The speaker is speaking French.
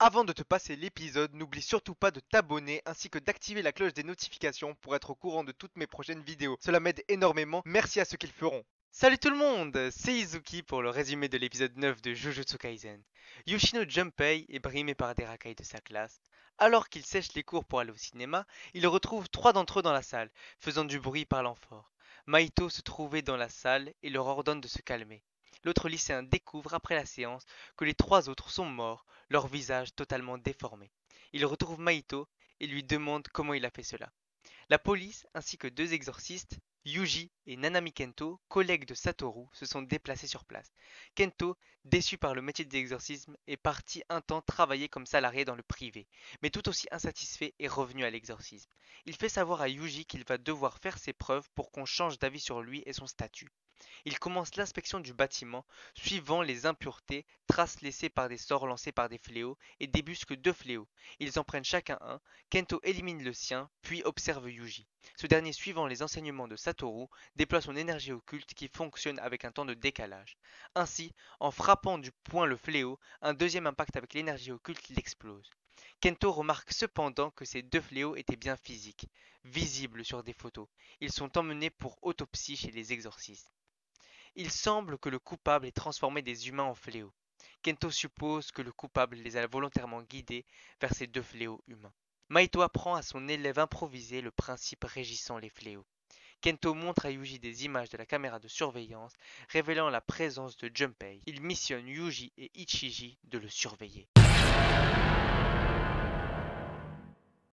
Avant de te passer l'épisode, n'oublie surtout pas de t'abonner ainsi que d'activer la cloche des notifications pour être au courant de toutes mes prochaines vidéos. Cela m'aide énormément, merci à ceux qui le feront. Salut tout le monde, c'est Izuki pour le résumé de l'épisode 9 de Jujutsu Kaisen. Yoshino Junpei est brimé par des racailles de sa classe. Alors qu'il sèche les cours pour aller au cinéma, il retrouve trois d'entre eux dans la salle, faisant du bruit parlant fort. Maito se trouvait dans la salle et leur ordonne de se calmer. L'autre lycéen découvre après la séance que les trois autres sont morts, leur visage totalement déformé. Il retrouve Maito et lui demande comment il a fait cela. La police ainsi que deux exorcistes, Yuji et Nanami Kento, collègues de Satoru, se sont déplacés sur place. Kento, déçu par le métier d'exorcisme, est parti un temps travailler comme salarié dans le privé, mais tout aussi insatisfait est revenu à l'exorcisme. Il fait savoir à Yuji qu'il va devoir faire ses preuves pour qu'on change d'avis sur lui et son statut. Il commence l'inspection du bâtiment, suivant les impuretés, traces laissées par des sorts lancés par des fléaux, et débusque deux fléaux. Ils en prennent chacun un, Kento élimine le sien, puis observe Yuji. Ce dernier, suivant les enseignements de Satoru, déploie son énergie occulte qui fonctionne avec un temps de décalage. Ainsi, en frappant du poing le fléau, un deuxième impact avec l'énergie occulte l'explose. Kento remarque cependant que ces deux fléaux étaient bien physiques, visibles sur des photos. Ils sont emmenés pour autopsie chez les exorcistes. Il semble que le coupable ait transformé des humains en fléaux. Kento suppose que le coupable les a volontairement guidés vers ces deux fléaux humains. Maito apprend à son élève improvisé le principe régissant les fléaux. Kento montre à Yuji des images de la caméra de surveillance révélant la présence de Junpei. Il missionne Yuji et Ichiji de le surveiller.